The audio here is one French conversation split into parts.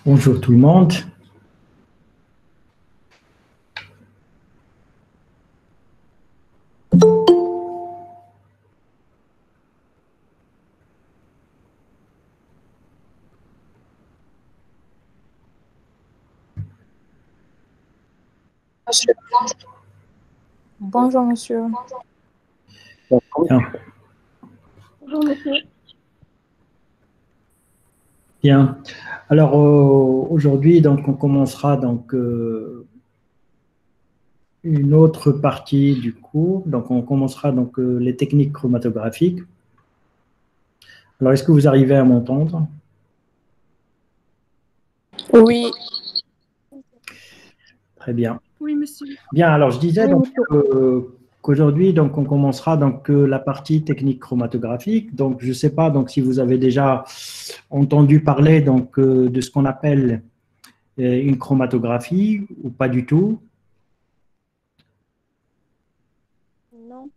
Bonjour tout le monde. Bonjour, monsieur. Bien. Bonjour monsieur. Bien. Alors aujourd'hui, donc on commencera donc une autre partie du cours. Donc on commencera donc les techniques chromatographiques. Alors est-ce que vous arrivez à m'entendre? Oui, Très bien. Oui monsieur. Bien. Alors je disais Oui donc monsieur. qu'aujourd'hui donc on commencera donc la partie technique chromatographique. Donc je ne sais pas donc si vous avez déjà entendu parler donc de ce qu'on appelle une chromatographie ou pas du tout. non.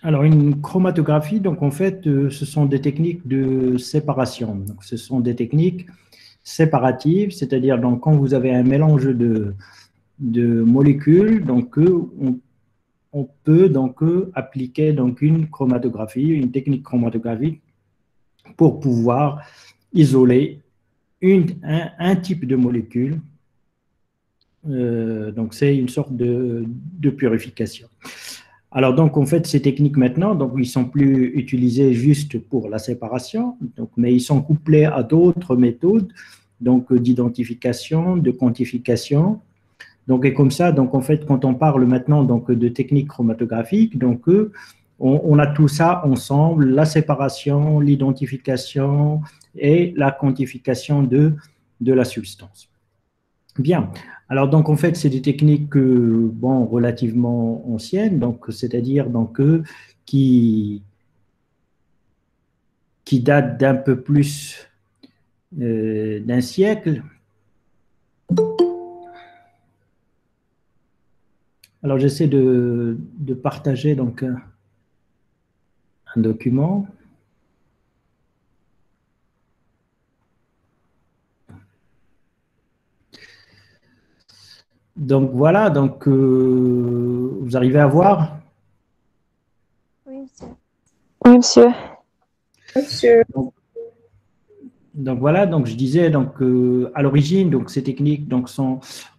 Alors, une chromatographie, donc en fait, ce sont des techniques de séparation. Donc, ce sont des techniques séparatives, c'est-à-dire donc quand vous avez un mélange de molécules, donc on peut donc appliquer donc une chromatographie, une technique chromatographique pour pouvoir isoler un type de molécule. Donc, c'est une sorte de purification. Alors donc en fait ces techniques maintenant donc ils sont plus utilisés juste pour la séparation donc mais ils sont couplés à d'autres méthodes donc d'identification, de quantification. Donc et comme ça donc en fait quand on parle maintenant donc de techniques chromatographiques donc on a tout ça ensemble, la séparation, l'identification et la quantification de la substance. Bien. Alors donc en fait c'est des techniques bon relativement anciennes donc c'est-à-dire donc qui qui datent d'un peu plus d'un siècle. Alors j'essaie de partager donc un document. Donc voilà donc vous arrivez à voir. Oui, monsieur. Oui monsieur. Monsieur. Donc voilà, donc je disais donc à l'origine donc ces techniques donc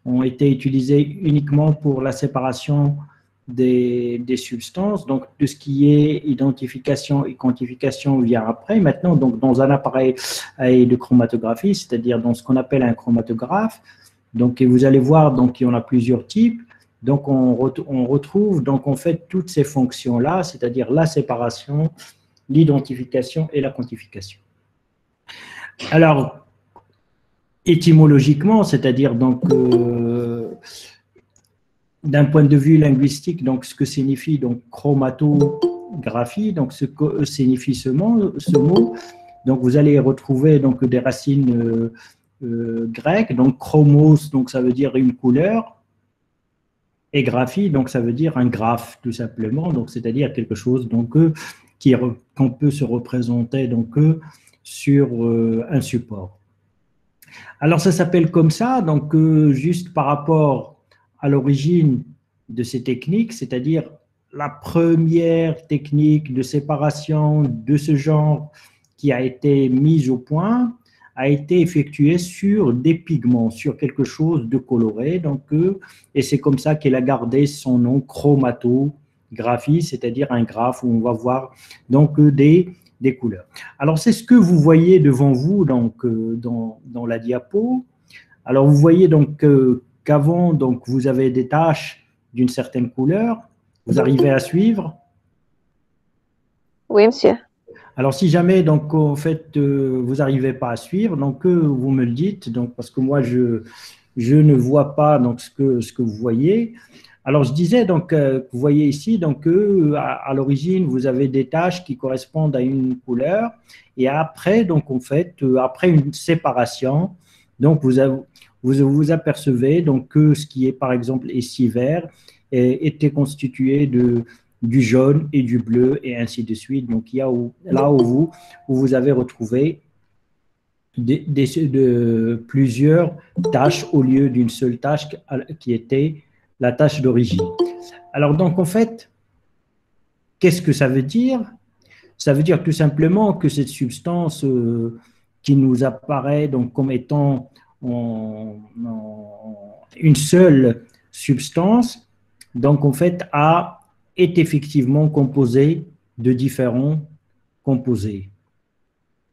ont été utilisées uniquement pour la séparation des substances. Donc tout ce qui est identification et quantification vient après. Maintenant donc dans un appareil de chromatographie, c'est-à-dire dans ce qu'on appelle un chromatographe. Donc et vous allez voir donc il y en a plusieurs types. Donc on retrouve donc en fait toutes ces fonctions là, c'est-à-dire la séparation, l'identification et la quantification. Alors, étymologiquement, c'est-à-dire donc d'un point de vue linguistique, donc ce que signifie donc chromatographie, donc ce que signifie ce mot. Donc vous allez retrouver donc des racines grecques, donc chromos, donc ça veut dire une couleur, et graphie, donc ça veut dire un graphe tout simplement, donc c'est-à-dire quelque chose donc qu'on peut se représenter donc sur un support. Alors ça s'appelle comme ça, donc juste par rapport à l'origine de ces techniques, c'est-à-dire la première technique de séparation de ce genre qui a été mise au point a été effectuée sur des pigments, sur quelque chose de coloré, donc et c'est comme ça qu'elle a gardé son nom chromatographie, c'est-à-dire un graphe où on va voir donc des couleurs. Alors, c'est ce que vous voyez devant vous donc, dans la diapo. Alors, vous voyez donc qu'avant, donc, vous avez des taches d'une certaine couleur. Vous arrivez à suivre? Oui monsieur. Alors, si jamais, donc, en fait, vous n'arrivez pas à suivre, donc, vous me le dites, donc, parce que moi, je ne vois pas donc, ce que vous voyez. Alors, je disais, donc, vous voyez ici, donc, à l'origine, vous avez des taches qui correspondent à une couleur, et après, donc, en fait, après une séparation, donc, vous apercevez donc, que ce qui est, par exemple, ici vert, était constitué du jaune et du bleu, et ainsi de suite. Donc, il y a là où vous avez retrouvé de plusieurs tâches au lieu d'une seule tâche qui était la tâche d'origine. Alors donc en fait, qu'est-ce que ça veut dire? Ça veut dire tout simplement que cette substance qui nous apparaît donc comme étant une seule substance, donc en fait est effectivement composée de différents composés.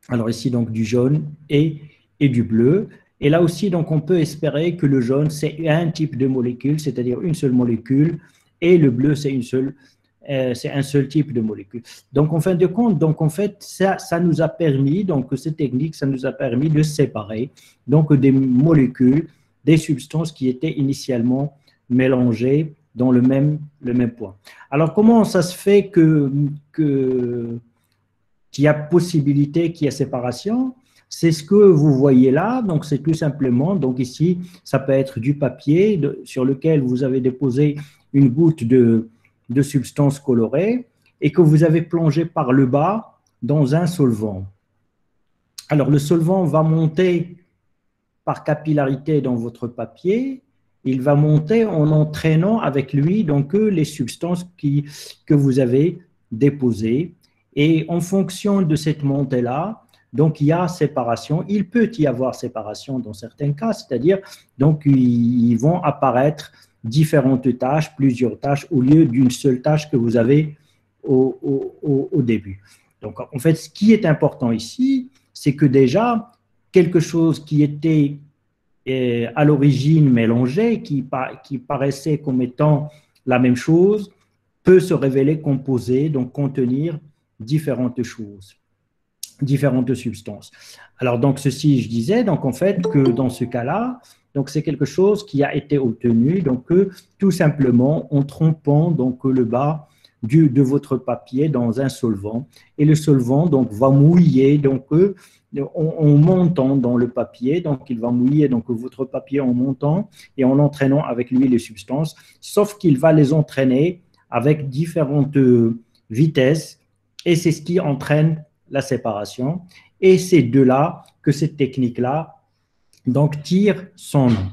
Alors ici donc du jaune et du bleu. Et là aussi donc on peut espérer que le jaune c'est un type de molécule, c'est-à-dire une seule molécule, et le bleu c'est un seul type de molécule. Donc en fin de compte, donc en fait ça nous a permis, donc cette technique ça nous a permis de séparer donc des molécules, des substances qui étaient initialement mélangées dans le même point. Alors comment ça se fait qu'il y a possibilité qu'il y ait séparation? C'est ce que vous voyez là, donc c'est tout simplement, donc ici, ça peut être du papier sur lequel vous avez déposé une goutte de substance colorée et que vous avez plongé par le bas dans un solvant. Alors le solvant va monter par capillarité dans votre papier, il va monter en entraînant avec lui donc les substances que vous avez déposées. Et en fonction de cette montée-là, donc il y a séparation. Il peut y avoir séparation dans certains cas, c'est-à-dire donc ils vont apparaître différentes tâches, plusieurs tâches, au lieu d'une seule tâche que vous avez au début. Donc en fait, ce qui est important ici, c'est que déjà, quelque chose qui était à l'origine mélangé, qui paraissait comme étant la même chose, peut se révéler composé, donc contenir différentes choses, différentes substances. Alors donc ceci, je disais, donc en fait que dans ce cas-là, donc c'est quelque chose qui a été obtenu, donc tout simplement en trompant donc le bas de votre papier dans un solvant, et le solvant donc va mouiller donc en montant dans le papier, donc il va mouiller donc votre papier en montant et en entraînant avec lui les substances, sauf qu'il va les entraîner avec différentes vitesses, et c'est ce qui entraîne la séparation. Et c'est de là que cette technique-là donc tire son nom.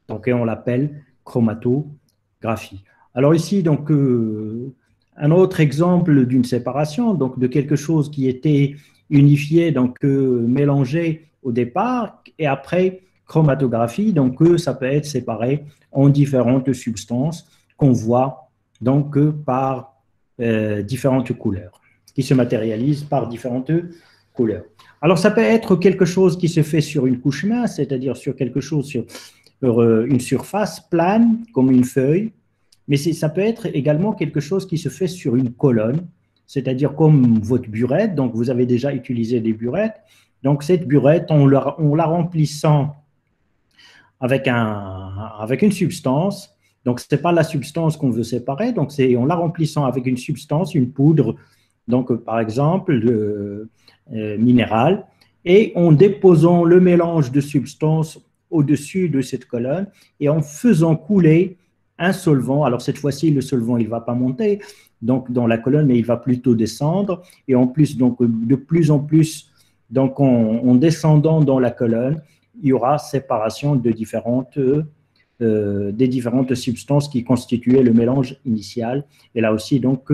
Donc, et on l'appelle chromatographie. Alors ici, donc, un autre exemple d'une séparation, donc de quelque chose qui était unifié, donc mélangé au départ, et après chromatographie, donc ça peut être séparé en différentes substances qu'on voit donc par différentes couleurs, qui se matérialisent par différentes couleurs. Alors ça peut être quelque chose qui se fait sur une couche mince, c'est-à-dire sur quelque chose sur une surface plane, comme une feuille, mais ça peut être également quelque chose qui se fait sur une colonne, c'est-à-dire comme votre burette. Donc vous avez déjà utilisé des burettes, donc cette burette, en la remplissant avec une substance, donc ce n'est pas la substance qu'on veut séparer, donc c'est en la remplissant avec une substance, une poudre, donc par exemple minérale, et en déposant le mélange de substances au-dessus de cette colonne et en faisant couler un solvant. Alors cette fois-ci, le solvant, il ne va pas monter donc dans la colonne, mais il va plutôt descendre, et en plus, donc de plus en plus, donc en descendant dans la colonne, il y aura séparation de des différentes substances qui constituaient le mélange initial. Et là aussi, donc,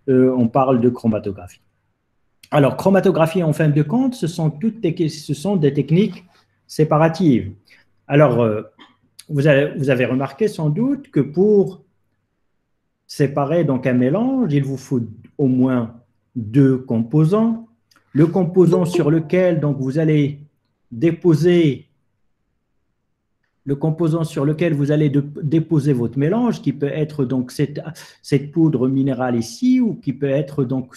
on parle de chromatographie. Alors, chromatographie, en fin de compte, ce sont des techniques séparatives. Alors, vous avez remarqué sans doute que pour séparer donc un mélange, il vous faut au moins deux composants. Le composant sur lequel donc vous allez déposer votre mélange, qui peut être donc cette poudre minérale ici, ou qui peut être donc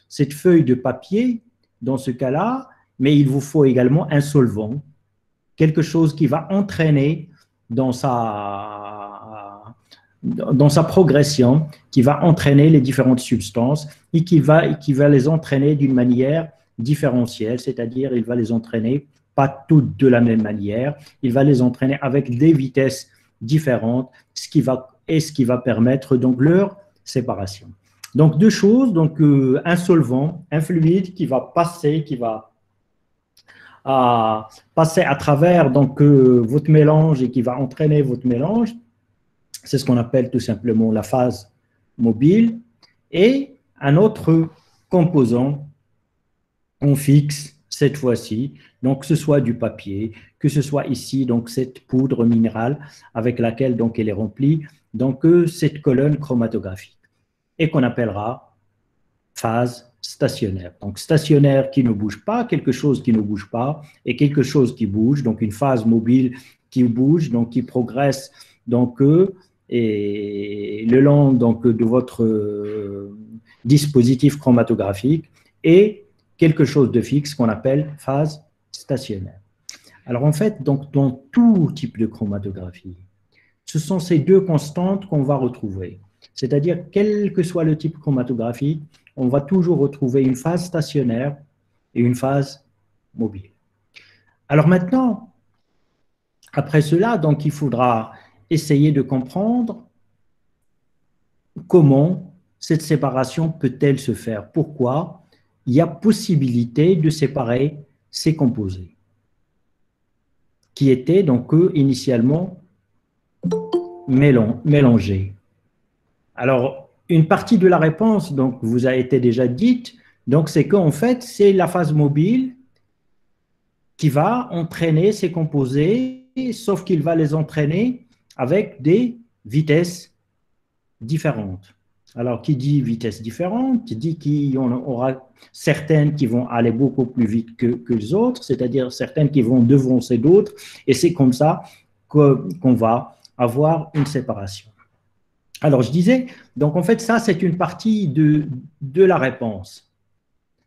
cette feuille de papier dans ce cas-là, mais il vous faut également un solvant, quelque chose qui va entraîner dans sa progression, qui va entraîner les différentes substances et qui va les entraîner d'une manière différentielle, c'est-à-dire il va les entraîner pas toutes de la même manière, il va les entraîner avec des vitesses différentes, ce qui va permettre donc leur séparation. Donc deux choses, donc un solvant, un fluide qui va passer, qui va à passer à travers donc, votre mélange et qui va entraîner votre mélange. C'est ce qu'on appelle tout simplement la phase mobile. Et un autre composant, on fixe cette fois-ci, donc que ce soit du papier, que ce soit ici, donc cette poudre minérale avec laquelle donc elle est remplie, donc cette colonne chromatographique, et qu'on appellera phase stationnaire. Donc stationnaire qui ne bouge pas, quelque chose qui ne bouge pas, et quelque chose qui bouge, donc une phase mobile qui bouge, donc qui progresse, donc et le long donc, de votre dispositif chromatographique, et quelque chose de fixe qu'on appelle phase stationnaire. Alors en fait, donc, dans tout type de chromatographie, ce sont ces deux constantes qu'on va retrouver. C'est-à-dire, quel que soit le type chromatographique, on va toujours retrouver une phase stationnaire et une phase mobile. Alors maintenant, après cela, donc, il faudra essayer de comprendre comment cette séparation peut-elle se faire. Pourquoi il y a possibilité de séparer ces composés qui étaient donc initialement mélangés. Alors, une partie de la réponse donc, vous a été déjà dite, donc c'est qu'en fait, c'est la phase mobile qui va entraîner ces composés, sauf qu'il va les entraîner avec des vitesses différentes. Alors, qui dit vitesse différente, dit qu'il y en aura certaines qui vont aller beaucoup plus vite que les autres, c'est-à-dire certaines qui vont devancer d'autres, et c'est comme ça qu'on va avoir une séparation. Alors, je disais, donc en fait, ça, c'est une partie de la réponse.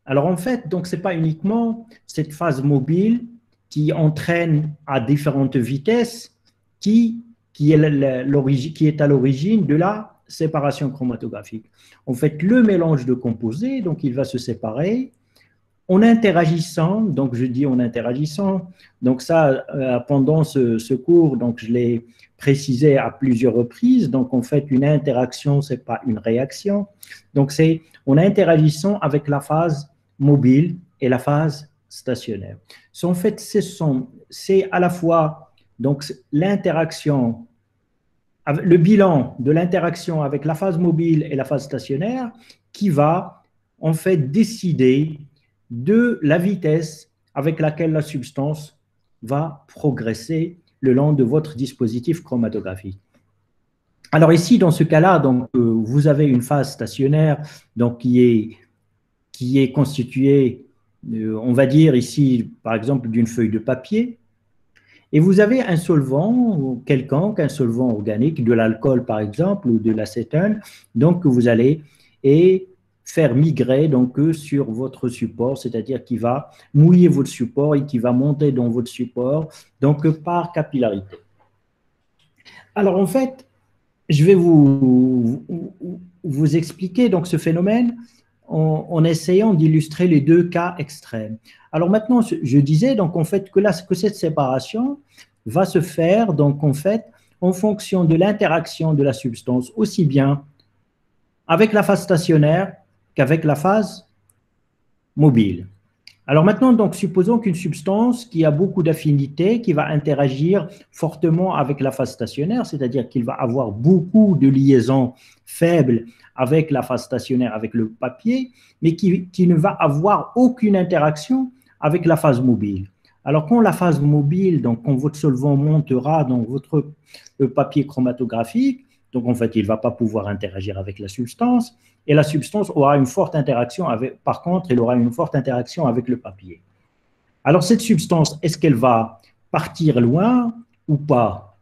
Alors, en fait, donc, ce n'est pas uniquement cette phase mobile qui entraîne à différentes vitesses qui est à l'origine de la séparation chromatographique. En fait, le mélange de composés, donc, il va se séparer en interagissant, donc je dis en interagissant, donc ça, pendant ce cours, donc je l'ai précisé à plusieurs reprises, donc en fait, une interaction, ce n'est pas une réaction, donc c'est en interagissant avec la phase mobile et la phase stationnaire. En fait, c'est à la fois donc l'interaction, le bilan de l'interaction avec la phase mobile et la phase stationnaire qui va en fait décider de la vitesse avec laquelle la substance va progresser le long de votre dispositif chromatographique. Alors ici, dans ce cas-là, donc, vous avez une phase stationnaire donc, qui est constituée, on va dire ici, par exemple, d'une feuille de papier, et vous avez un solvant quelconque, un solvant organique, de l'alcool par exemple, ou de l'acétone, donc que vous allez faire migrer donc, sur votre support, c'est-à-dire qui va mouiller votre support et qui va monter dans votre support, donc par capillarité. Alors en fait, je vais vous expliquer donc, ce phénomène en essayant d'illustrer les deux cas extrêmes. Alors maintenant, je disais donc en fait que cette séparation va se faire donc en fait en fonction de l'interaction de la substance aussi bien avec la phase stationnaire qu'avec la phase mobile. Alors maintenant, donc, supposons qu'une substance qui a beaucoup d'affinités, qui va interagir fortement avec la phase stationnaire, c'est-à-dire qu'il va avoir beaucoup de liaisons faibles avec la phase stationnaire, avec le papier, mais qui ne va avoir aucune interaction avec la phase mobile. Alors quand la phase mobile, donc quand votre solvant montera dans votre papier chromatographique, donc en fait, il ne va pas pouvoir interagir avec la substance, et la substance aura une forte interaction avec, par contre, elle aura une forte interaction avec le papier. Alors cette substance, est-ce qu'elle va partir loin ou pas?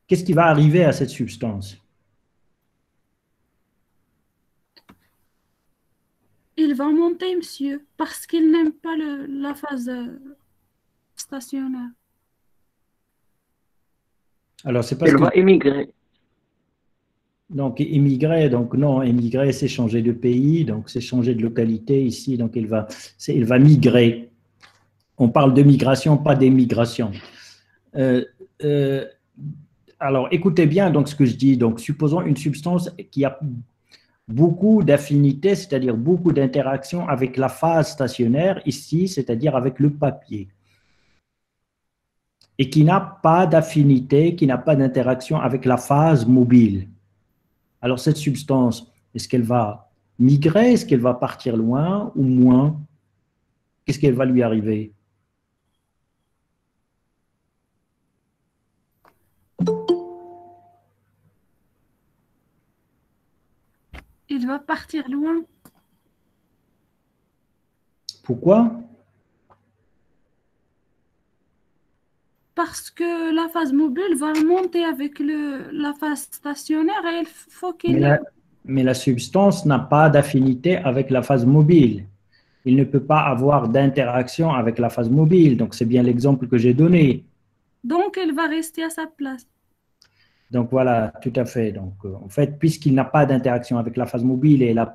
Qu'est-ce qui va arriver à cette substance? Il va monter, monsieur, parce qu'il n'aime pas la phase stationnaire. Alors, c'est parce Elle va émigrer. Donc, émigrer, donc non, émigrer, c'est changer de pays, donc c'est changer de localité ici, donc il va migrer. On parle de migration, pas d'émigration. Alors, écoutez bien donc ce que je dis. Donc, supposons une substance qui a beaucoup d'affinités, c'est-à-dire beaucoup d'interactions avec la phase stationnaire ici, c'est-à-dire avec le papier. Et qui n'a pas d'affinité, qui n'a pas d'interaction avec la phase mobile. Alors cette substance, est-ce qu'elle va migrer, est-ce qu'elle va partir loin ou moins? Qu'est-ce qu'elle va lui arriver? Il va partir loin Pourquoi? parce que la phase mobile va monter avec la phase stationnaire et il faut Mais qu'il... la substance n'a pas d'affinité avec la phase mobile. Il ne peut pas avoir d'interaction avec la phase mobile. Donc, c'est bien l'exemple que j'ai donné. Donc, il va rester à sa place. Donc, voilà, tout à fait. Donc, en fait, puisqu'il n'a pas d'interaction avec la phase mobile et il a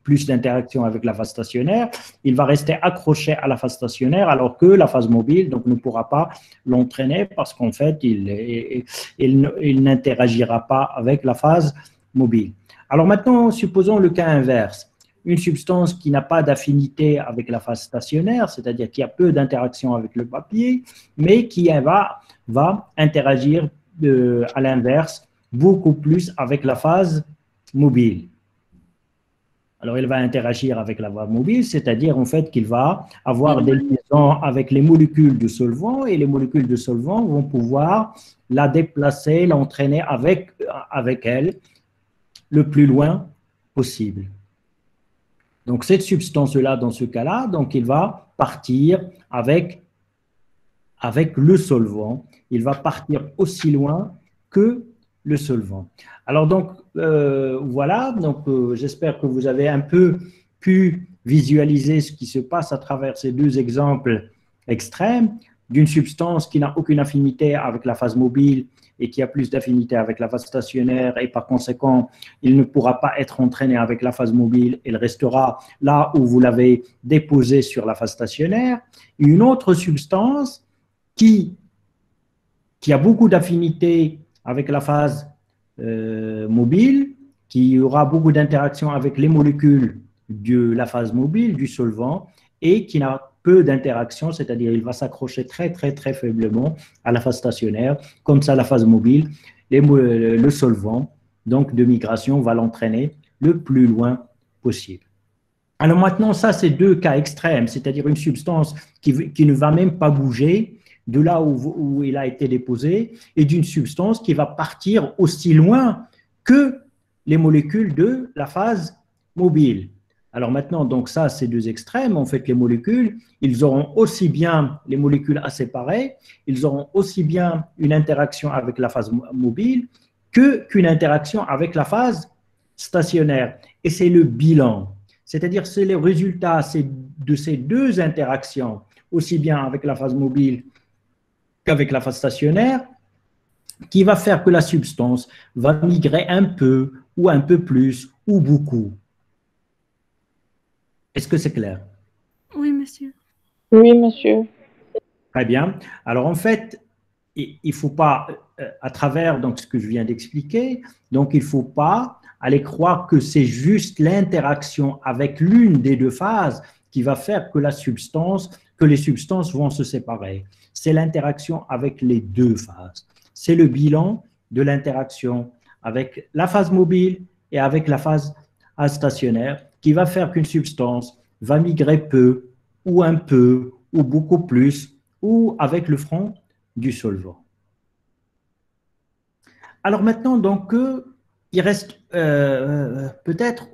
plus d'interaction avec la phase stationnaire, il va rester accroché à la phase stationnaire alors que la phase mobile donc, ne pourra pas l'entraîner parce qu'en fait, il n'interagira pas avec la phase mobile. Alors maintenant, supposons le cas inverse. Une substance qui n'a pas d'affinité avec la phase stationnaire, c'est-à-dire qui a peu d'interaction avec le papier, mais qui va interagir à l'inverse, beaucoup plus avec la phase mobile. Alors, il va interagir avec la phase mobile, c'est-à-dire en fait qu'il va avoir des liaisons avec les molécules de solvant et les molécules de solvant vont pouvoir la déplacer, l'entraîner avec elle le plus loin possible. Donc, cette substance-là, dans ce cas-là, donc il va partir avec le solvant. Il va partir aussi loin que le solvant. Alors donc, voilà, donc j'espère que vous avez un peu pu visualiser ce qui se passe à travers ces deux exemples extrêmes d'une substance qui n'a aucune affinité avec la phase mobile et qui a plus d'affinité avec la phase stationnaire et par conséquent, il ne pourra pas être entraîné avec la phase mobile, il restera là où vous l'avez déposé sur la phase stationnaire. Une autre substance qui a beaucoup d'affinité avec la phase mobile, qui aura beaucoup d'interactions avec les molécules de la phase mobile, du solvant, et qui n'a peu d'interaction, c'est-à-dire il va s'accrocher très, très, très faiblement à la phase stationnaire. Comme ça, la phase mobile, le solvant, donc de migration, va l'entraîner le plus loin possible. Alors maintenant, ça, c'est deux cas extrêmes, c'est-à-dire une substance qui ne va même pas bouger de là où il a été déposé et d'une substance qui va partir aussi loin que les molécules de la phase mobile. Alors maintenant, donc ça, c'est deux extrêmes. En fait, les molécules, ils auront aussi bien les molécules à séparer, ils auront aussi bien une interaction avec la phase mobile qu'une interaction avec la phase stationnaire. Et c'est le bilan. C'est-à-dire, c'est les résultats de ces deux interactions, aussi bien avec la phase mobile qu'avec la phase stationnaire, qui va faire que la substance va migrer un peu, ou un peu plus, ou beaucoup. Est-ce que c'est clair? Oui, monsieur. Oui, monsieur. Très bien. Alors, en fait, il ne faut pas, à travers donc, ce que je viens d'expliquer, donc il ne faut pas aller croire que c'est juste l'interaction avec l'une des deux phases qui va faire que les substances vont se séparer. C'est l'interaction avec les deux phases. C'est le bilan de l'interaction avec la phase mobile et avec la phase stationnaire qui va faire qu'une substance va migrer peu, ou un peu, ou beaucoup plus, ou avec le front du solvant. Alors maintenant, donc, il reste peut-être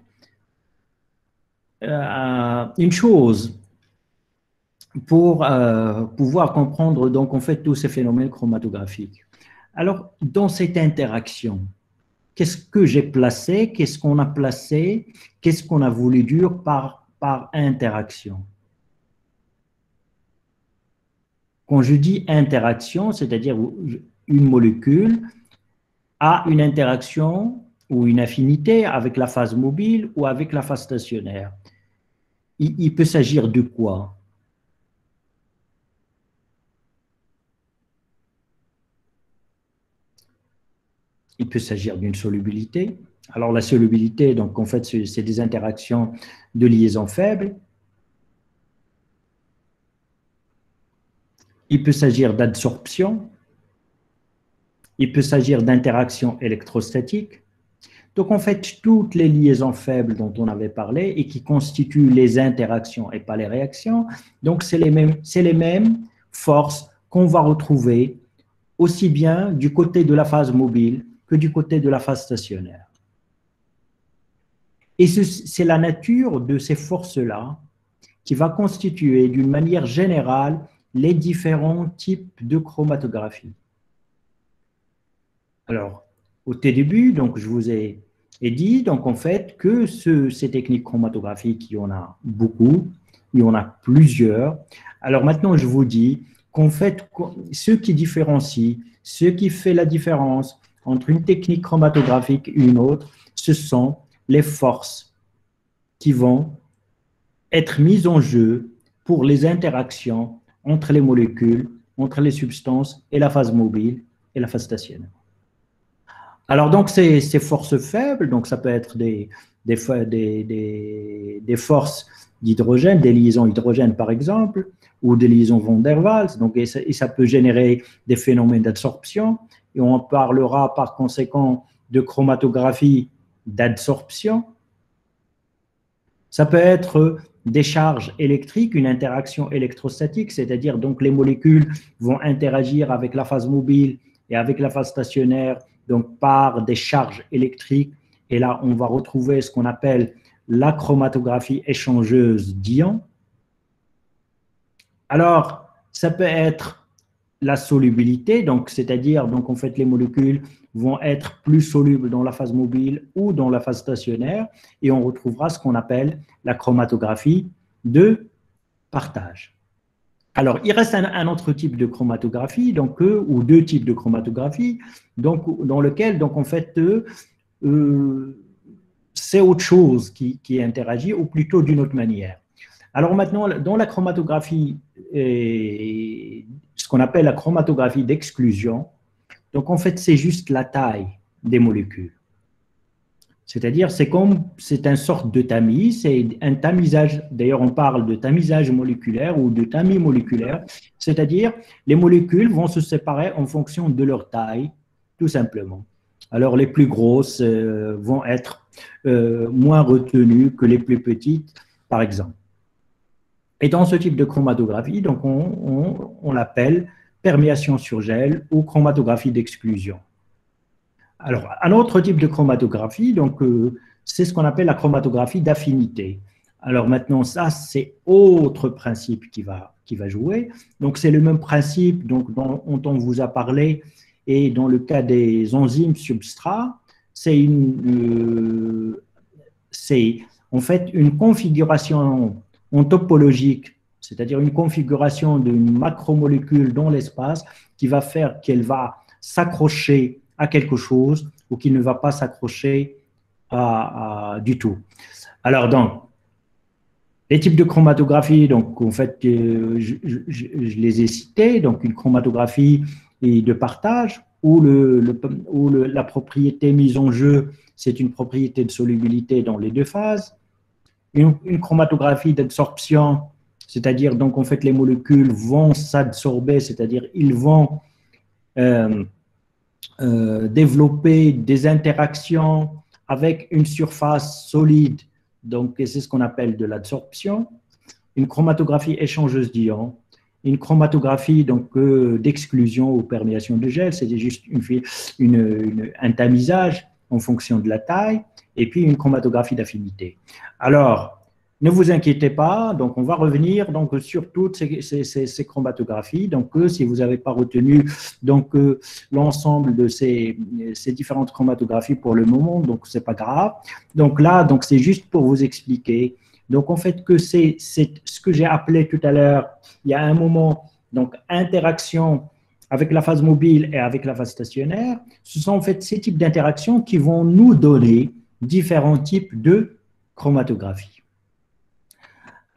une chose pour pouvoir comprendre donc en fait tous ces phénomènes chromatographiques. Alors, dans cette interaction, qu'est-ce que j'ai placé, qu'est-ce qu'on a placé, qu'est-ce qu'on a voulu dire par interaction? Quand je dis interaction, c'est-à-dire une molécule a une interaction ou une affinité avec la phase mobile ou avec la phase stationnaire. Il peut s'agir de quoi? Il peut s'agir d'une solubilité. Alors la solubilité, donc en fait, c'est des interactions de liaison faible. Il peut s'agir d'adsorption. Il peut s'agir d'interaction électrostatique. Donc en fait, toutes les liaisons faibles dont on avait parlé et qui constituent les interactions et pas les réactions, donc c'est les mêmes forces qu'on va retrouver aussi bien du côté de la phase mobile que du côté de la phase stationnaire. Et c'est la nature de ces forces-là qui va constituer d'une manière générale les différents types de chromatographie. Alors, au tout début, donc, je vous ai dit donc, en fait, que ces techniques chromatographiques, il y en a beaucoup, il y en a plusieurs. Alors maintenant, je vous dis qu'en fait, ce qui différencie, ce qui fait la différence entre une technique chromatographique et une autre, ce sont les forces qui vont être mises en jeu pour les interactions entre les molécules, entre les substances et la phase mobile et la phase stationnaire. Alors donc ces forces faibles, donc ça peut être des forces d'hydrogène, des liaisons hydrogènes par exemple, ou des liaisons van der Waals, donc et ça peut générer des phénomènes d'absorption, et on parlera par conséquent de chromatographie d'adsorption. Ça peut être des charges électriques, une interaction électrostatique, c'est-à-dire donc les molécules vont interagir avec la phase mobile et avec la phase stationnaire, donc par des charges électriques. Et là, on va retrouver ce qu'on appelle la chromatographie échangeuse d'ions. Alors, ça peut être la solubilité, donc c'est-à-dire donc en fait les molécules vont être plus solubles dans la phase mobile ou dans la phase stationnaire, et on retrouvera ce qu'on appelle la chromatographie de partage. Alors, il reste un autre type de chromatographie, donc, ou deux types de chromatographie, donc, dans lequel, donc, en fait, c'est autre chose qui interagit, ou plutôt d'une autre manière. Alors maintenant, dans la chromatographie, ce qu'on appelle la chromatographie d'exclusion, donc en fait, c'est juste la taille des molécules. C'est-à-dire, c'est une sorte de tamis, c'est un tamisage, d'ailleurs on parle de tamisage moléculaire ou de tamis moléculaire, c'est-à-dire les molécules vont se séparer en fonction de leur taille, tout simplement. Alors les plus grosses vont être moins retenues que les plus petites, par exemple. Et dans ce type de chromatographie, donc on l'appelle perméation sur gel ou chromatographie d'exclusion. Alors, un autre type de chromatographie, donc, c'est ce qu'on appelle la chromatographie d'affinité. Alors maintenant, ça, c'est autre principe qui va jouer. Donc, c'est le même principe donc, dont on vous a parlé, et dans le cas des enzymes substrats, c'est en fait une configuration ontopologique, c'est-à-dire une configuration d'une macromolécule dans l'espace qui va faire qu'elle va s'accrocher à quelque chose ou qui ne va pas s'accrocher du tout. Alors donc, les types de chromatographie, donc en fait, je les ai cités, donc une chromatographie de partage où la propriété mise en jeu, c'est une propriété de solubilité dans les deux phases. Une chromatographie d'absorption, c'est-à-dire donc en fait les molécules vont s'absorber, c'est-à-dire ils vont développer des interactions avec une surface solide, donc c'est ce qu'on appelle de l'adsorption. Une chromatographie échangeuse d'ions, une chromatographie donc d'exclusion ou perméation de gel, c'est juste un tamisage en fonction de la taille, et puis une chromatographie d'affinité. Alors, ne vous inquiétez pas, donc on va revenir donc, sur toutes ces chromatographies. Donc, si vous n'avez pas retenu l'ensemble de ces différentes chromatographies pour le moment, donc ce n'est pas grave. Donc là, c'est juste pour vous expliquer. Donc, en fait, que c'est ce que j'ai appelé tout à l'heure, il y a un moment, donc interaction avec la phase mobile et avec la phase stationnaire. Ce sont en fait ces types d'interactions qui vont nous donner différents types de chromatographie.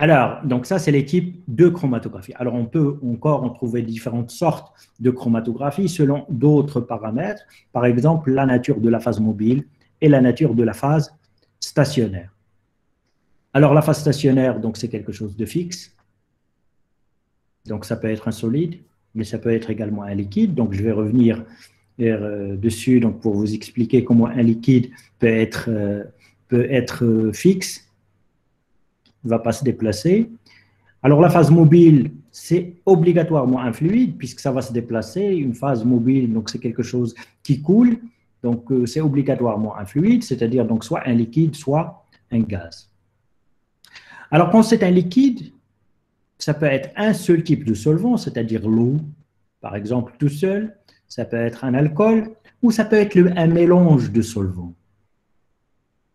Alors, donc ça, c'est les types de chromatographie. Alors, on peut encore en trouver différentes sortes de chromatographie selon d'autres paramètres, par exemple, la nature de la phase mobile et la nature de la phase stationnaire. Alors, la phase stationnaire, donc, c'est quelque chose de fixe. Donc, ça peut être un solide, mais ça peut être également un liquide. Donc, je vais revenir dessus donc, pour vous expliquer comment un liquide peut être fixe. Il ne va pas se déplacer. Alors, la phase mobile, c'est obligatoirement un fluide, puisque ça va se déplacer. Une phase mobile, donc c'est quelque chose qui coule. Donc, c'est obligatoirement un fluide, c'est-à-dire donc soit un liquide, soit un gaz. Alors, quand c'est un liquide, ça peut être un seul type de solvant, c'est-à-dire l'eau, par exemple, tout seul. Ça peut être un alcool, ou ça peut être un mélange de solvants.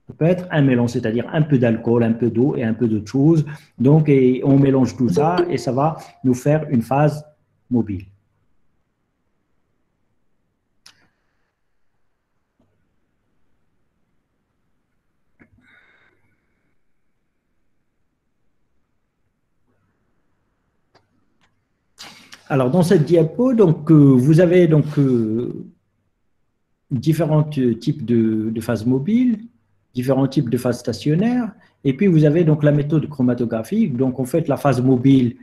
Ça peut être un mélange, c'est-à-dire un peu d'alcool, un peu d'eau et un peu d'autre chose. Donc, on mélange tout ça et ça va nous faire une phase mobile. Alors, dans cette diapo, donc, vous avez donc, différents types de phases mobiles, différents types de phases stationnaires, et puis vous avez donc la méthode chromatographique. Donc, en fait, la phase mobile,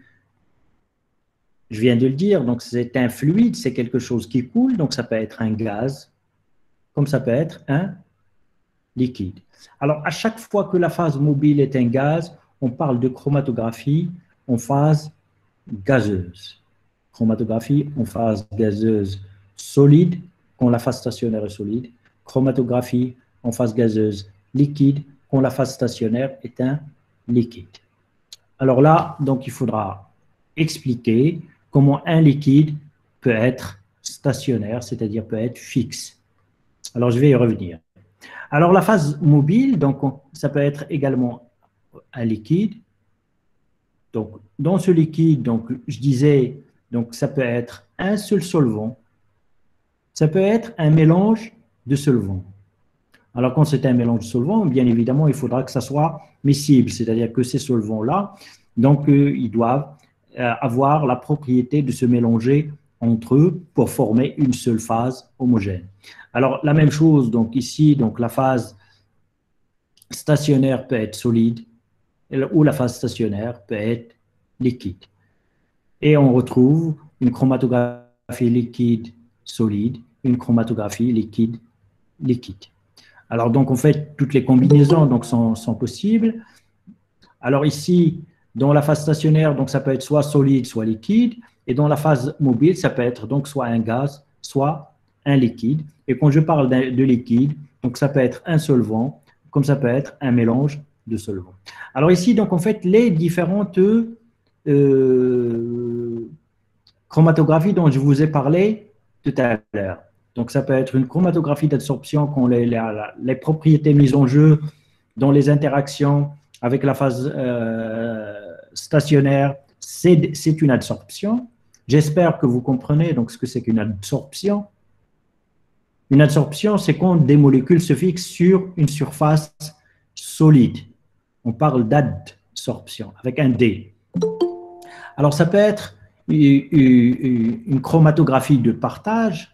je viens de le dire, donc c'est un fluide, c'est quelque chose qui coule, donc ça peut être un gaz, comme ça peut être un liquide. Alors, à chaque fois que la phase mobile est un gaz, on parle de chromatographie en phase gazeuse. Chromatographie en phase gazeuse solide, quand la phase stationnaire est solide. Chromatographie en phase gazeuse liquide, quand la phase stationnaire est un liquide. Alors là, donc, il faudra expliquer comment un liquide peut être stationnaire, c'est-à-dire peut être fixe. Alors, je vais y revenir. Alors, la phase mobile, donc, ça peut être également un liquide. Donc, dans ce liquide, donc, je disais, donc, ça peut être un seul solvant. Ça peut être un mélange de solvants. Alors, quand c'est un mélange de solvants, bien évidemment, il faudra que ça soit miscible, c'est-à-dire que ces solvants-là, donc, ils doivent avoir la propriété de se mélanger entre eux pour former une seule phase homogène. Alors, la même chose, donc ici, donc, la phase stationnaire peut être solide ou la phase stationnaire peut être liquide. Et on retrouve une chromatographie liquide solide, une chromatographie liquide liquide. Alors, donc, en fait, toutes les combinaisons donc, sont possibles. Alors, ici, dans la phase stationnaire, donc, ça peut être soit solide, soit liquide. Et dans la phase mobile, ça peut être donc soit un gaz, soit un liquide. Et quand je parle de liquide, donc, ça peut être un solvant, comme ça peut être un mélange de solvants. Alors, ici, donc, en fait, les différentes chromatographies dont je vous ai parlé tout à l'heure. Donc, ça peut être une chromatographie d'absorption quand les propriétés mises en jeu dans les interactions avec la phase stationnaire, c'est une adsorption. J'espère que vous comprenez donc ce que c'est qu'une adsorption. Une adsorption, c'est quand des molécules se fixent sur une surface solide. On parle d'adsorption avec un D. Alors, ça peut être une chromatographie de partage,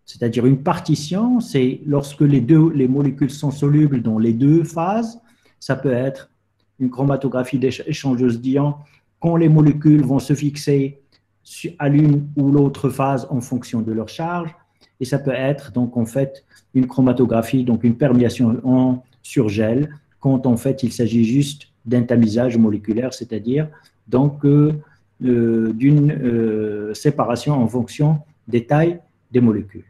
c'est-à-dire une partition, c'est lorsque les molécules sont solubles dans les deux phases. Ça peut être une chromatographie d'échangeuse d'ions quand les molécules vont se fixer à l'une ou l'autre phase en fonction de leur charge. Et ça peut être donc en fait une chromatographie, donc une perméation en surgel, quand en fait il s'agit juste d'un tamisage moléculaire, c'est-à-dire donc d'une séparation en fonction des tailles des molécules.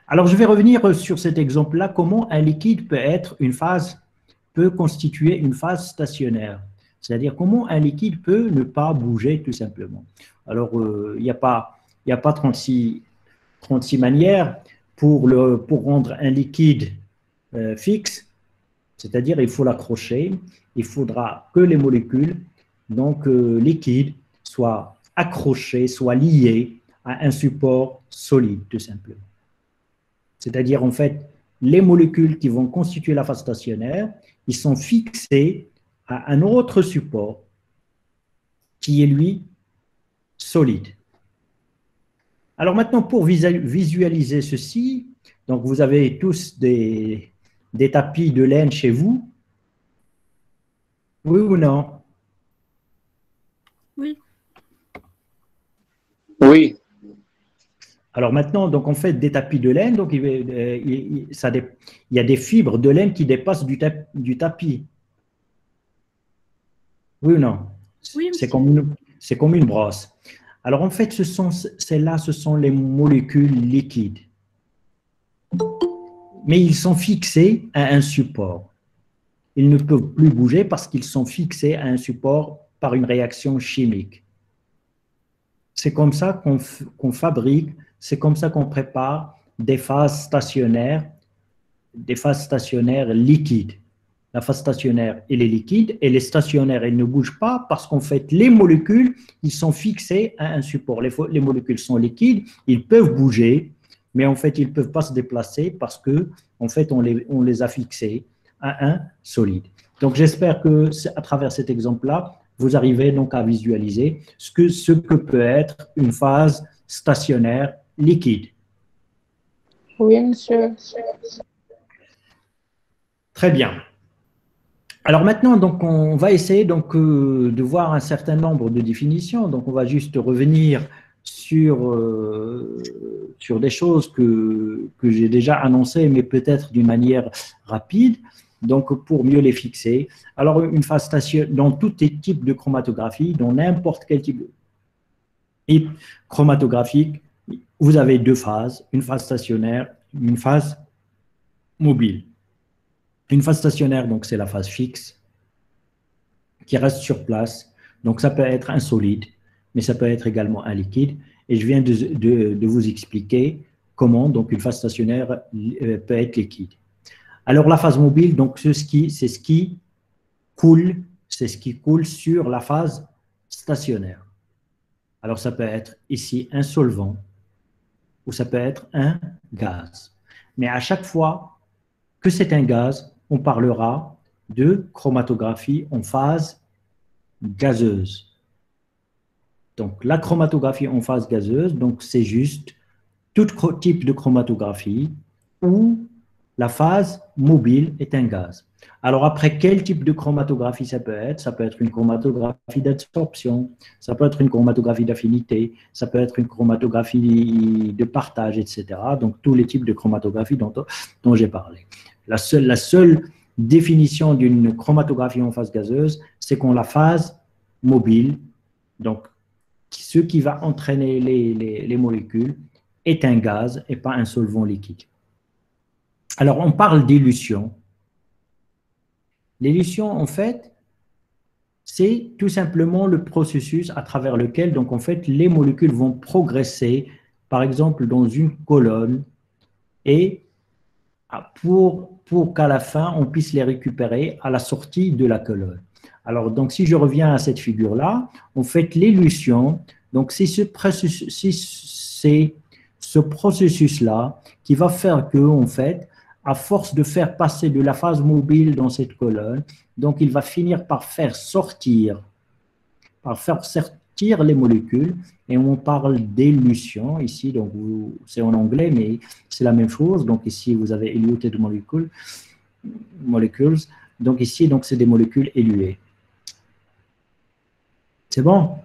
Alors, je vais revenir sur cet exemple-là, comment un liquide peut constituer une phase stationnaire. C'est-à-dire comment un liquide peut ne pas bouger tout simplement. Alors, il n'y a pas 36 manières pour rendre un liquide fixe, c'est-à-dire il faut l'accrocher, il faudra que les molécules donc liquides soient accrochées, soient liées à un support solide tout simplement. C'est-à-dire, en fait, les molécules qui vont constituer la phase stationnaire, ils sont fixés à un autre support qui est, lui, solide. Alors maintenant, pour visualiser ceci, donc vous avez tous des tapis de laine chez vous. Oui ou non? Oui. Oui. Alors maintenant, donc on fait des tapis de laine, donc il y a des fibres de laine qui dépassent du tapis. Oui ou non? Oui, c'est monsieur. comme une brosse. Alors en fait, celles-là, ce sont les molécules liquides. Mais ils sont fixés à un support. Ils ne peuvent plus bouger parce qu'ils sont fixés à un support par une réaction chimique. C'est comme ça qu'on fabrique, c'est comme ça qu'on prépare des phases stationnaires liquides. La phase stationnaire, elle est liquide, et les stationnaires, elles ne bougent pas parce qu'en fait, les molécules, ils sont fixés à un support. Les molécules sont liquides, ils peuvent bouger, mais en fait, ils ne peuvent pas se déplacer parce que, en fait, on les a fixés à un solide. Donc, j'espère que, à travers cet exemple-là, vous arrivez donc à visualiser ce que peut être une phase stationnaire liquide. Oui, monsieur. Très bien. Alors maintenant, donc, on va essayer donc, de voir un certain nombre de définitions. Donc, on va juste revenir sur des choses que j'ai déjà annoncées, mais peut-être d'une manière rapide, donc pour mieux les fixer. Alors, une phase stationnaire, dans tout type de chromatographie, dans n'importe quel type chromatographique, vous avez deux phases, une phase stationnaire, une phase mobile. Une phase stationnaire, donc c'est la phase fixe qui reste sur place. Donc ça peut être un solide, mais ça peut être également un liquide. Et je viens de vous expliquer comment donc une phase stationnaire peut être liquide. Alors la phase mobile, donc c'est ce qui coule sur la phase stationnaire. Alors ça peut être ici un solvant ou ça peut être un gaz. Mais à chaque fois que c'est un gaz, on parlera de chromatographie en phase gazeuse. Donc, la chromatographie en phase gazeuse, donc c'est juste tout type de chromatographie où la phase mobile est un gaz. Alors, après, quel type de chromatographie ça peut être? Ça peut être une chromatographie d'absorption, ça peut être une chromatographie d'affinité, ça peut être une chromatographie de partage, etc. Donc, tous les types de chromatographie dont j'ai parlé. La seule définition d'une chromatographie en phase gazeuse, c'est qu'on la phase mobile, donc ce qui va entraîner les molécules, est un gaz et pas un solvant liquide. Alors, on parle d'élution. L'élution, en fait, c'est tout simplement le processus à travers lequel, donc, en fait, les molécules vont progresser, par exemple, dans une colonne, et pour qu'à la fin, on puisse les récupérer à la sortie de la colonne. Alors, donc, si je reviens à cette figure-là, en fait, l'élution, donc, c'est ce processus-là qui va faire que, en fait, à force de faire passer de la phase mobile dans cette colonne, donc, il va finir par faire sortir les molécules, et on parle d'élution ici, donc c'est en anglais, mais c'est la même chose. Donc ici, vous avez eluted molecules, donc ici, donc c'est des molécules éluées. C'est bon?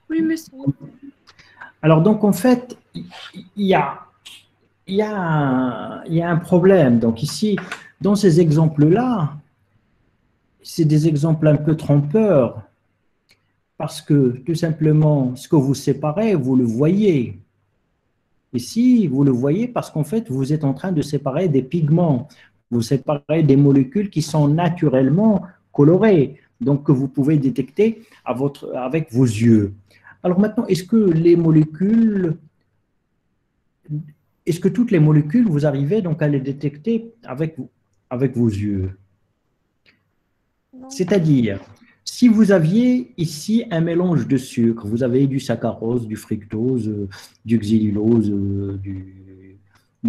Oui, monsieur. Alors, donc, en fait, il y a un problème. Donc ici, dans ces exemples-là, c'est des exemples un peu trompeurs parce que tout simplement, ce que vous séparez, vous le voyez. Ici, vous le voyez parce qu'en fait, vous êtes en train de séparer des pigments. Vous séparez des molécules qui sont naturellement colorées, donc que vous pouvez détecter avec vos yeux. Alors maintenant, est-ce que toutes les molécules, vous arrivez donc à les détecter avec vos yeux? C'est-à-dire, si vous aviez ici un mélange de sucre, vous avez du saccharose, du fructose, du xylulose,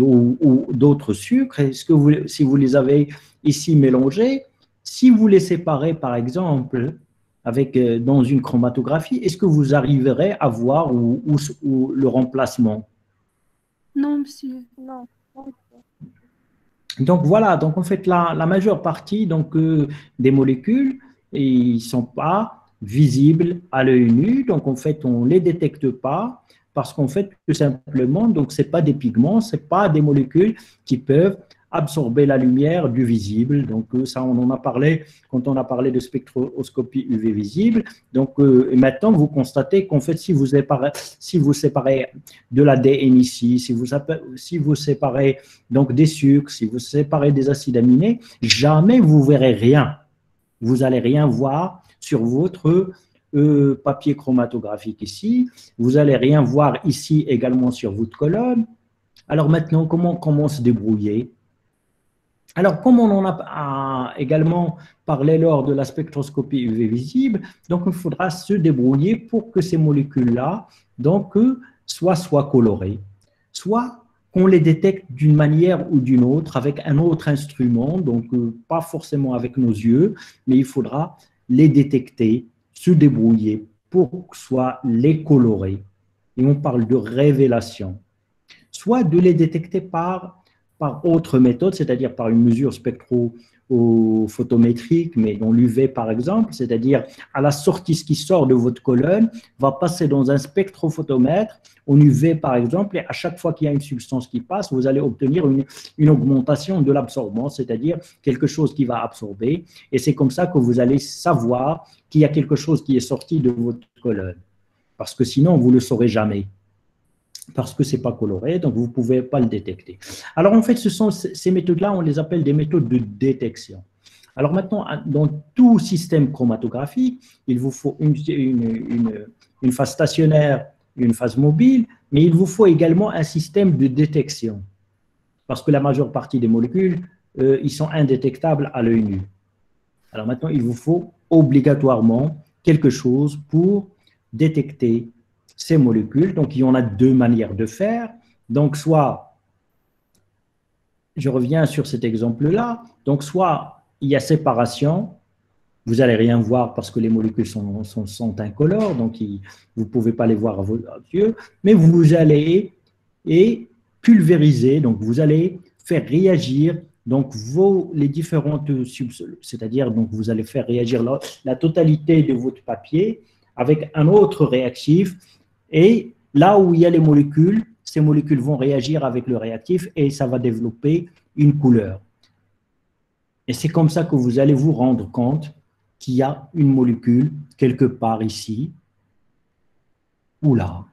ou d'autres sucres, est-ce que si vous les avez ici mélangés, si vous les séparez par exemple dans une chromatographie, est-ce que vous arriverez à voir ou le remplacement? Non, monsieur. Non. Donc voilà, donc en fait la majeure partie donc, des molécules, ils ne sont pas visibles à l'œil nu, donc en fait on ne les détecte pas parce qu'en fait tout simplement, donc ce n'est pas des pigments, ce n'est pas des molécules qui peuvent absorber la lumière du visible. Donc ça on en a parlé quand on a parlé de spectroscopie UV visible. Donc maintenant vous constatez qu'en fait si vous séparez de l'ADN ici, si vous séparez donc des sucres, si vous séparez des acides aminés, jamais vous verrez rien. Vous n'allez rien voir sur votre papier chromatographique ici. Vous n'allez rien voir ici également sur votre colonne. Alors maintenant, comment se débrouiller? Alors, comme on en a également parlé lors de la spectroscopie UV visible, donc il faudra se débrouiller pour que ces molécules-là donc, soient colorées, soit qu'on les détecte d'une manière ou d'une autre avec un autre instrument, donc pas forcément avec nos yeux, mais il faudra les détecter, se débrouiller pour soit les colorer. Et on parle de révélation. Soit de les détecter par autre méthode, c'est-à-dire par une mesure spectrophotométrique, mais dans l'UV par exemple, c'est-à-dire à la sortie, ce qui sort de votre colonne va passer dans un spectrophotomètre, en UV par exemple, et à chaque fois qu'il y a une substance qui passe, vous allez obtenir une augmentation de l'absorbance, c'est-à-dire quelque chose qui va absorber, et c'est comme ça que vous allez savoir qu'il y a quelque chose qui est sorti de votre colonne, parce que sinon vous ne le saurez jamais. Parce que ce n'est pas coloré, donc vous ne pouvez pas le détecter. Alors en fait, ces méthodes-là, on les appelle des méthodes de détection. Alors maintenant, dans tout système chromatographique, il vous faut une phase stationnaire, une phase mobile, mais il vous faut également un système de détection. Parce que la majeure partie des molécules, ils sont indétectables à l'œil nu. Alors maintenant, il vous faut obligatoirement quelque chose pour détecter ces molécules. Donc, il y en a deux manières de faire. Donc, soit, je reviens sur cet exemple-là, donc soit il y a séparation, vous n'allez rien voir parce que les molécules sont incolores, donc vous ne pouvez pas les voir à vos yeux, mais vous allez pulvériser, donc vous allez faire réagir donc les différentes substances, c'est-à-dire donc vous allez faire réagir la totalité de votre papier avec un autre réactif. Et là où il y a les molécules, ces molécules vont réagir avec le réactif et ça va développer une couleur. Et c'est comme ça que vous allez vous rendre compte qu'il y a une molécule quelque part ici ou là.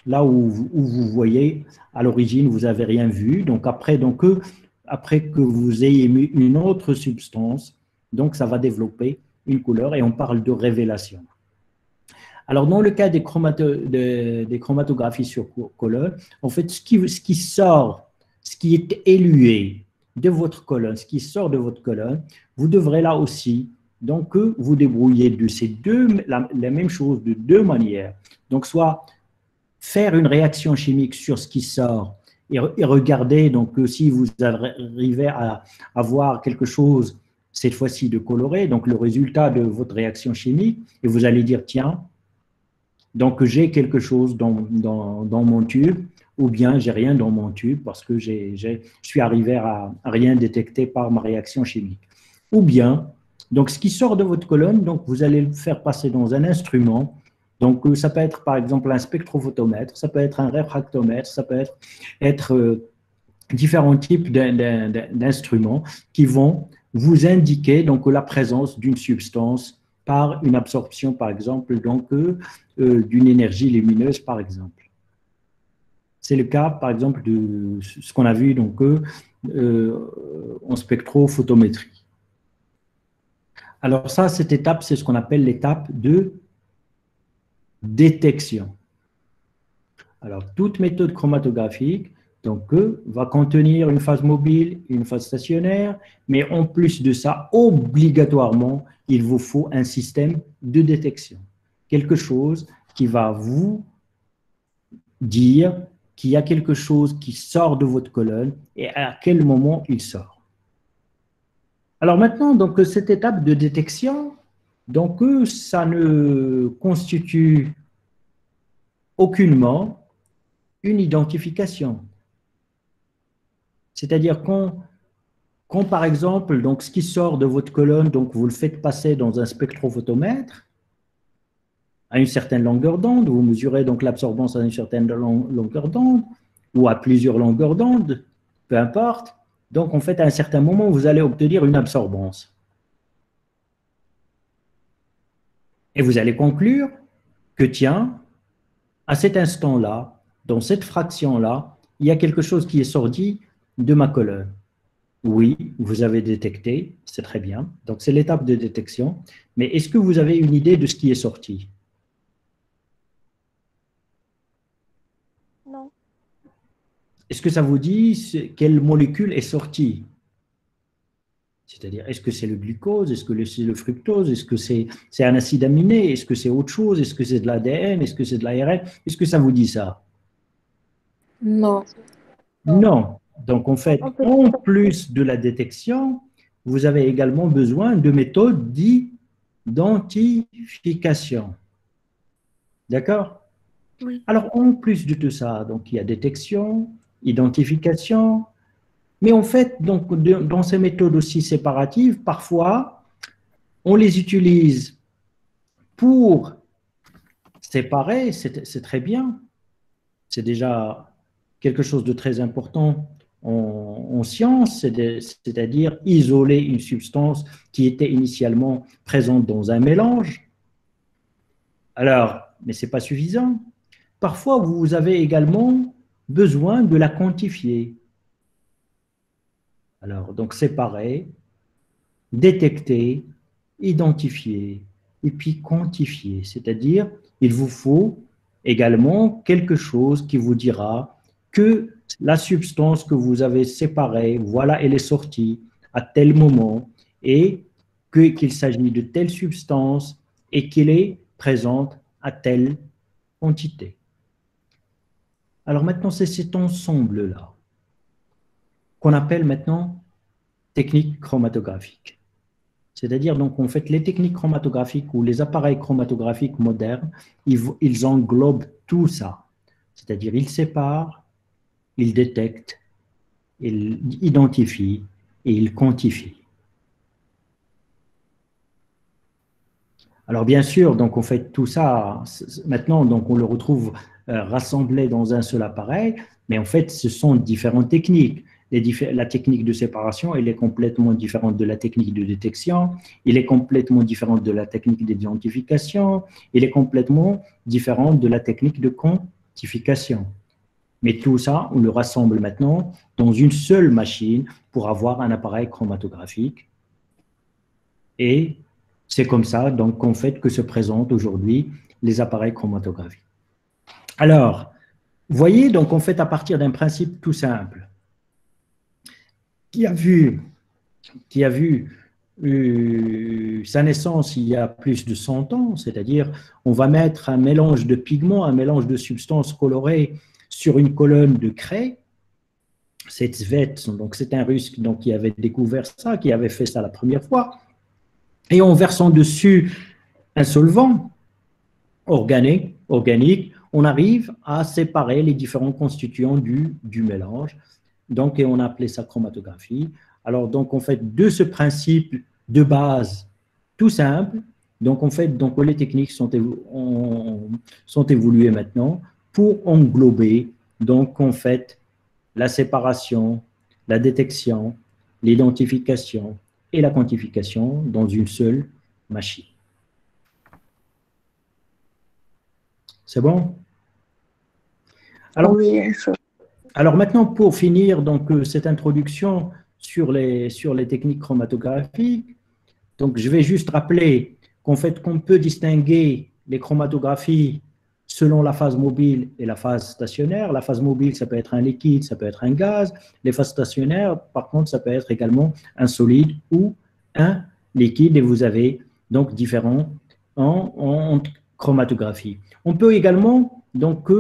Là où vous voyez, à l'origine, vous n'avez rien vu. Donc après que vous ayez mis une autre substance, donc ça va développer une couleur et on parle de révélation. Alors, dans le cas des chromatographies sur colonne, en fait, ce qui sort, ce qui est élué de votre colonne, ce qui sort de votre colonne, vous devrez là aussi, donc, vous débrouiller de la même chose de deux manières. Donc, soit faire une réaction chimique sur ce qui sort et regarder, donc, si vous arrivez à avoir quelque chose, cette fois-ci de coloré, donc le résultat de votre réaction chimique, et vous allez dire, tiens, donc, j'ai quelque chose dans mon tube, ou bien j'ai rien dans mon tube parce que je suis arrivé à rien détecter par ma réaction chimique. Ou bien, donc ce qui sort de votre colonne, donc vous allez le faire passer dans un instrument. Donc, ça peut être par exemple un spectrophotomètre, ça peut être un réfractomètre, ça peut être différents types d'instruments qui vont vous indiquer donc la présence d'une substance par une absorption, par exemple, donc d'une énergie lumineuse, par exemple. C'est le cas, par exemple, de ce qu'on a vu donc, en spectrophotométrie. Alors ça, cette étape, c'est ce qu'on appelle l'étape de détection. Alors, toute méthode chromatographique donc, va contenir une phase mobile, une phase stationnaire, mais en plus de ça, obligatoirement, il vous faut un système de détection. Quelque chose qui va vous dire qu'il y a quelque chose qui sort de votre colonne et à quel moment il sort. Alors maintenant, donc, cette étape de détection, donc, ça ne constitue aucunement une identification. C'est-à-dire quand, par exemple, donc, ce qui sort de votre colonne, donc, vous le faites passer dans un spectrophotomètre à une certaine longueur d'onde, vous mesurez donc l'absorbance à une certaine longueur d'onde ou à plusieurs longueurs d'onde, peu importe. Donc, en fait, à un certain moment, vous allez obtenir une absorbance. Et vous allez conclure que, tiens, à cet instant-là, dans cette fraction-là, il y a quelque chose qui est sorti de ma colonne. Oui, vous avez détecté, c'est très bien. Donc, c'est l'étape de détection. Mais est-ce que vous avez une idée de ce qui est sorti? Non. Est-ce que ça vous dit quelle molécule est sortie? C'est-à-dire, est-ce que c'est le glucose? Est-ce que c'est le fructose? Est-ce que c'est un acide aminé? Est-ce que c'est autre chose? Est-ce que c'est de l'ADN? Est-ce que c'est de l'ARN? Est-ce que ça vous dit ça? Non. Non. Donc, en fait, en plus de la détection, vous avez également besoin de méthodes d'identification. D'accord? Oui. Alors, en plus de tout ça, donc, il y a détection, identification, mais en fait, donc, dans ces méthodes aussi séparatives, parfois, on les utilise pour séparer, c'est très bien, c'est déjà quelque chose de très important en science, c'est-à-dire isoler une substance qui était initialement présente dans un mélange. Alors, mais ce n'est pas suffisant. Parfois, vous avez également besoin de la quantifier. Alors, donc séparer, détecter, identifier et puis quantifier. C'est-à-dire, il vous faut également quelque chose qui vous dira que la substance que vous avez séparée, voilà, elle est sortie à tel moment et qu'il s'agit de telle substance et qu'elle est présente à telle quantité. Alors maintenant, c'est cet ensemble-là qu'on appelle maintenant technique chromatographique. C'est-à-dire, donc, en fait, les techniques chromatographiques ou les appareils chromatographiques modernes, ils englobent tout ça. C'est-à-dire, ils séparent, ils détectent, ils identifient et ils quantifient. Alors, bien sûr, donc, en fait, tout ça, maintenant, donc, on le retrouve rassemblé dans un seul appareil, mais en fait, ce sont différentes techniques. La technique de séparation, elle est complètement différente de la technique de détection, elle est complètement différente de la technique d'identification, elle est complètement différente de la technique de quantification. Mais tout ça, on le rassemble maintenant dans une seule machine pour avoir un appareil chromatographique. Et c'est comme ça, donc, en fait, que se présentent aujourd'hui les appareils chromatographiques. Alors, voyez, donc, en fait, à partir d'un principe tout simple, qui a vu sa naissance il y a plus de 100 ans, c'est-à-dire on va mettre un mélange de pigments, un mélange de substances colorées sur une colonne de craie. C'est Svet, donc c'est un Russe donc, qui avait découvert ça, qui avait fait ça la première fois, et en versant dessus un solvant organique, on arrive à séparer les différents constituants du mélange. Donc, et on a appelé ça chromatographie. Alors, donc, en fait, de ce principe de base tout simple, donc, en fait, donc, les techniques sont évoluées maintenant pour englober, donc, en fait, la séparation, la détection, l'identification et la quantification dans une seule machine. C'est bon? Alors, Oui, bien sûr. Alors maintenant, pour finir donc, cette introduction sur les techniques chromatographiques, donc je vais juste rappeler qu'en fait, qu'on peut distinguer les chromatographies selon la phase mobile et la phase stationnaire. La phase mobile, ça peut être un liquide, ça peut être un gaz. Les phases stationnaires, par contre, ça peut être également un solide ou un liquide, et vous avez donc différents en chromatographie. On peut également donc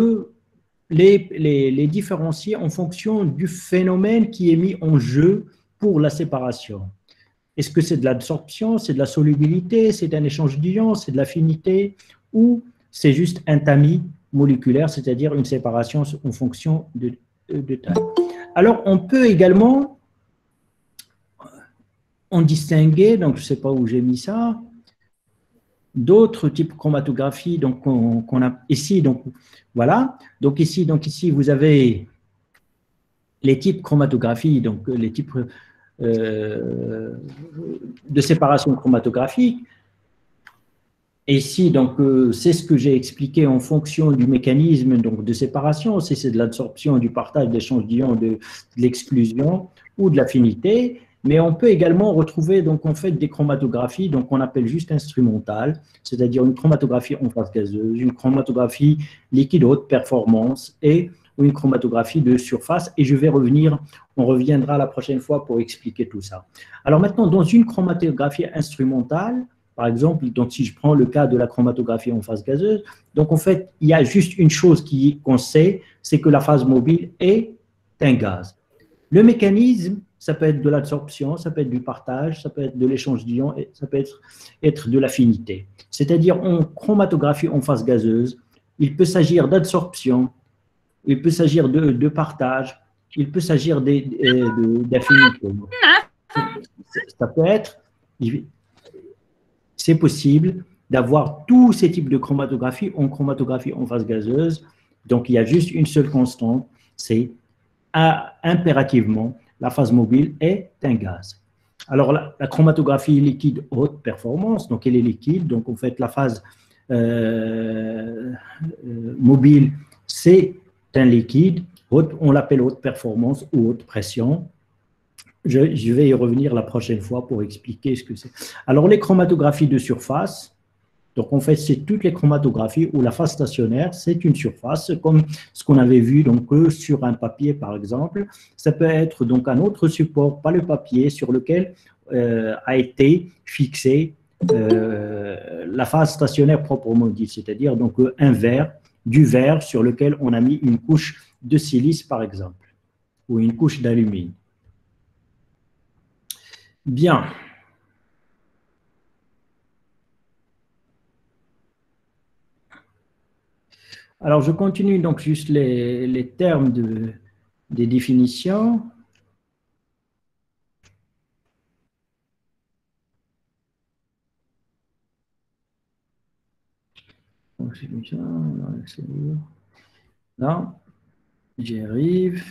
les différencier en fonction du phénomène qui est mis en jeu pour la séparation. Est-ce que c'est de l'absorption, c'est de la solubilité, c'est un échange d'ions, c'est de l'affinité, ou c'est juste un tamis moléculaire, c'est-à-dire une séparation en fonction de taille. Alors, on peut également en distinguer, donc je ne sais pas où j'ai mis ça, d'autres types de chromatographie, donc qu'on a ici, donc voilà, donc ici, vous avez les types chromatographie, donc les types de séparation chromatographique. Et ici, donc, c'est ce que j'ai expliqué en fonction du mécanisme donc, de séparation, si c'est de l'absorption, du partage, de l'échange d'ions, de l'exclusion ou de l'affinité. Mais on peut également retrouver donc, en fait, des chromatographies donc, qu'on appelle juste instrumentales, c'est-à-dire une chromatographie en phase gazeuse, une chromatographie liquide haute performance et une chromatographie de surface. Et je vais revenir, on reviendra la prochaine fois pour expliquer tout ça. Alors maintenant, dans une chromatographie instrumentale, par exemple, donc si je prends le cas de la chromatographie en phase gazeuse, donc en fait, il y a juste une chose qu'on sait, c'est que la phase mobile est un gaz. Le mécanisme, ça peut être de l'absorption, ça peut être du partage, ça peut être de l'échange d'ions, et ça peut être de l'affinité. C'est-à-dire, en chromatographie en phase gazeuse, il peut s'agir d'absorption, il peut s'agir de partage, il peut s'agir d'affinité. Ça peut être... C'est possible d'avoir tous ces types de chromatographie en phase gazeuse. Donc, il y a juste une seule constante, c'est impérativement, la phase mobile est un gaz. Alors, la chromatographie liquide haute performance, donc elle est liquide, donc en fait, la phase mobile, c'est un liquide, on l'appelle haute performance ou haute pression. Je vais y revenir la prochaine fois pour expliquer ce que c'est. Alors, les chromatographies de surface, donc en fait, c'est toutes les chromatographies où la phase stationnaire, c'est une surface, comme ce qu'on avait vu donc, sur un papier, par exemple. Ça peut être donc un autre support, pas le papier, sur lequel a été fixée la phase stationnaire proprement dite, c'est-à-dire donc un verre, du verre sur lequel on a mis une couche de silice, par exemple, ou une couche d'alumine. Bien. Alors, je continue donc juste les termes des définitions. Non, j'y arrive.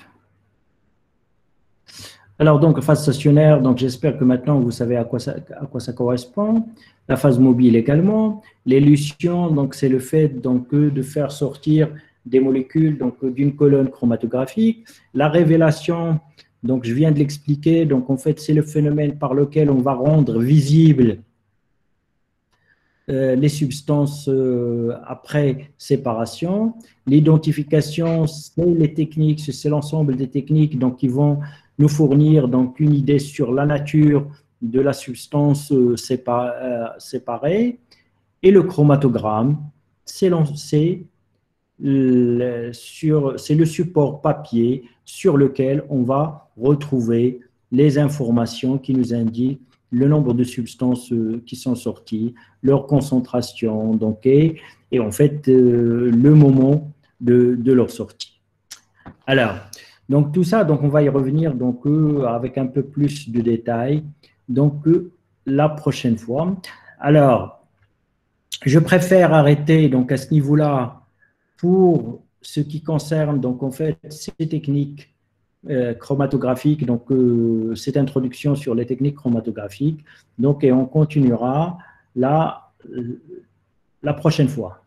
Alors, donc, phase stationnaire, donc j'espère que maintenant vous savez à quoi ça correspond. La phase mobile également. L'élution, donc c'est le fait donc, de faire sortir des molécules d'une colonne chromatographique. La révélation, donc je viens de l'expliquer, donc en fait c'est le phénomène par lequel on va rendre visibles les substances après séparation. L'identification, c'est les techniques, c'est l'ensemble des techniques donc, qui vont nous fournir donc, une idée sur la nature de la substance séparée. Et le chromatogramme, c'est le support papier sur lequel on va retrouver les informations qui nous indiquent le nombre de substances qui sont sorties, leur concentration, donc, et en fait le moment de leur sortie. Alors, donc tout ça, donc on va y revenir donc, avec un peu plus de détails donc, la prochaine fois. Alors, je préfère arrêter donc, à ce niveau-là pour ce qui concerne donc, en fait, ces techniques chromatographique, donc cette introduction sur les techniques chromatographiques, donc et on continuera la prochaine fois.